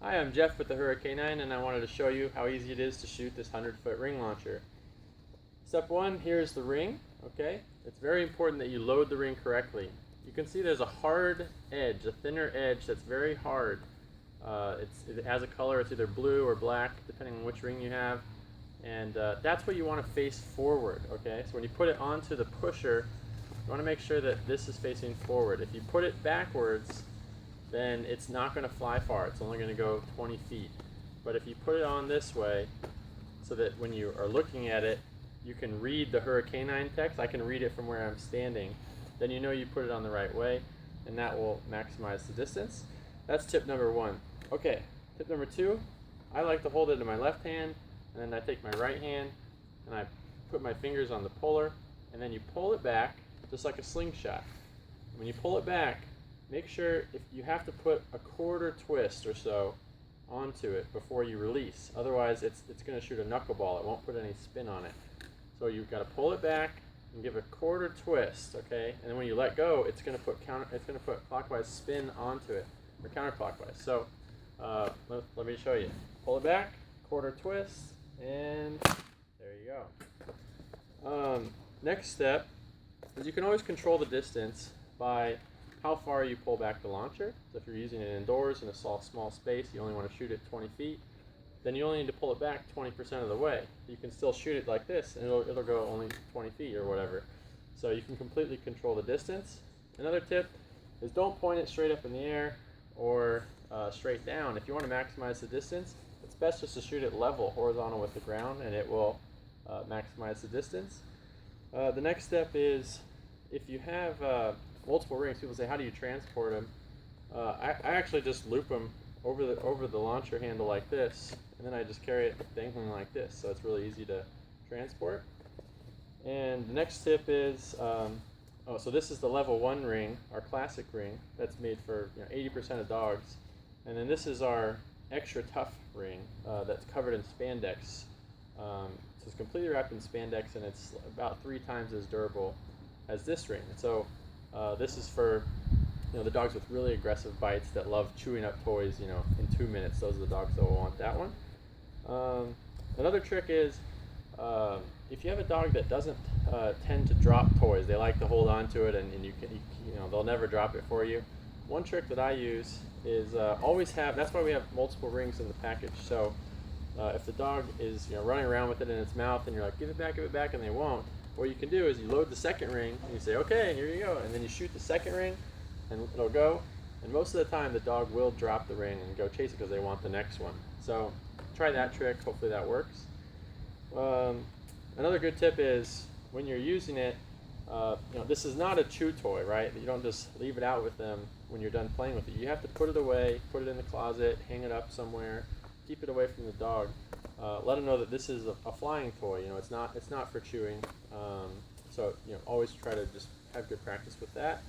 Hi, I'm Jeff with the HurriK9 and I wanted to show you how easy it is to shoot this 100-foot ring launcher. Step one, here's the ring, okay? It's very important that you load the ring correctly. You can see there's a hard edge, a thinner edge that's very hard. It has a color, it's either blue or black depending on which ring you have. And that's what you want to face forward, okay? So when you put it onto the pusher, you want to make sure that this is facing forward. If you put it backwards, then it's not going to fly far. It's only going to go 20 feet. But if you put it on this way, so that when you are looking at it, you can read the HurriK9 text. I can read it from where I'm standing. Then you know you put it on the right way, and that will maximize the distance. That's tip number one. Okay, tip number two, I like to hold it in my left hand, and then I take my right hand, and I put my fingers on the puller, and then you pull it back, just like a slingshot. When you pull it back, make sure if you have to put a quarter twist or so onto it before you release. Otherwise, it's going to shoot a knuckleball. It won't put any spin on it. So you've got to pull it back and give a quarter twist, okay? And then when you let go, it's going to put clockwise spin onto it, or counterclockwise. So let me show you. Pull it back, quarter twist, and there you go. Next step is you can always control the distance by how far you pull back the launcher. So if you're using it indoors in a small space, you only want to shoot it 20 feet, then you only need to pull it back 20% of the way. You can still shoot it like this, and it'll go only 20 feet or whatever. So you can completely control the distance. Another tip is don't point it straight up in the air or straight down. If you want to maximize the distance, it's best just to shoot it level, horizontal with the ground, and it will maximize the distance. The next step is if you have multiple rings, people say, how do you transport them? I actually just loop them over the launcher handle like this, and then I just carry it dangling like this, so it's really easy to transport. And the next tip is, so this is the level 1 ring, our classic ring, that's made for 80% of dogs. And then this is our extra tough ring that's covered in spandex. So it's completely wrapped in spandex, and it's about 3 times as durable as this ring. And so this is for the dogs with really aggressive bites that love chewing up toys in 2 minutes. Those are the dogs that will want that one. Another trick is if you have a dog that doesn't tend to drop toys, they like to hold on to it, and they'll never drop it for you. One trick that I use is always have, that's why we have multiple rings in the package. So if the dog is running around with it in its mouth and you're like, give it back, and they won't, what you can do is you load the second ring and you say, okay, here you go, and then you shoot the second ring and it'll go, and most of the time the dog will drop the ring and go chase it because they want the next one. So try that trick, hopefully that works. Another good tip is when you're using it, this is not a chew toy, right? You don't just leave it out with them when you're done playing with it. You have to put it away, put it in the closet, hang it up somewhere, keep it away from the dog. Let them know that this is a flying toy. It's not for chewing. So always try to just have good practice with that.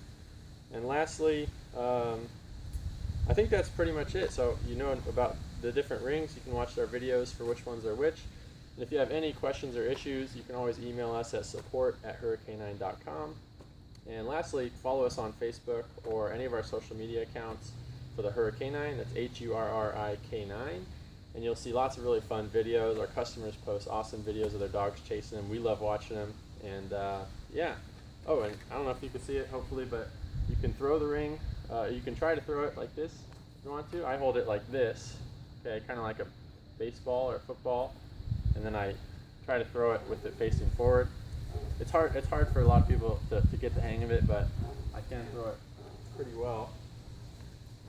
And lastly, I think that's pretty much it. So about the different rings. You can watch our videos for which ones are which. And if you have any questions or issues, you can always email us at support@hurriK9.com. And lastly, follow us on Facebook or any of our social media accounts for the HurriK9. That's HurriK9. And you'll see lots of really fun videos. Our customers post awesome videos of their dogs chasing them. We love watching them. And yeah. Oh, and I don't know if you can see it, hopefully, but you can throw the ring. You can try to throw it like this if you want to. I hold it like this, okay, kind of like a baseball or football. And then I try to throw it with it facing forward. It's hard for a lot of people to get the hang of it, but I can throw it pretty well.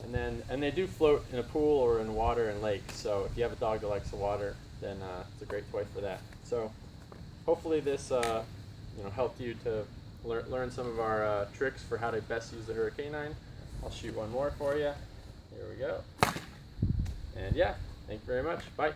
And they do float in a pool or in water and lakes. So if you have a dog that likes the water, then it's a great toy for that. So hopefully this helped you to learn some of our tricks for how to best use the HurriK9. I'll shoot one more for you. Here we go. And yeah, thank you very much. Bye.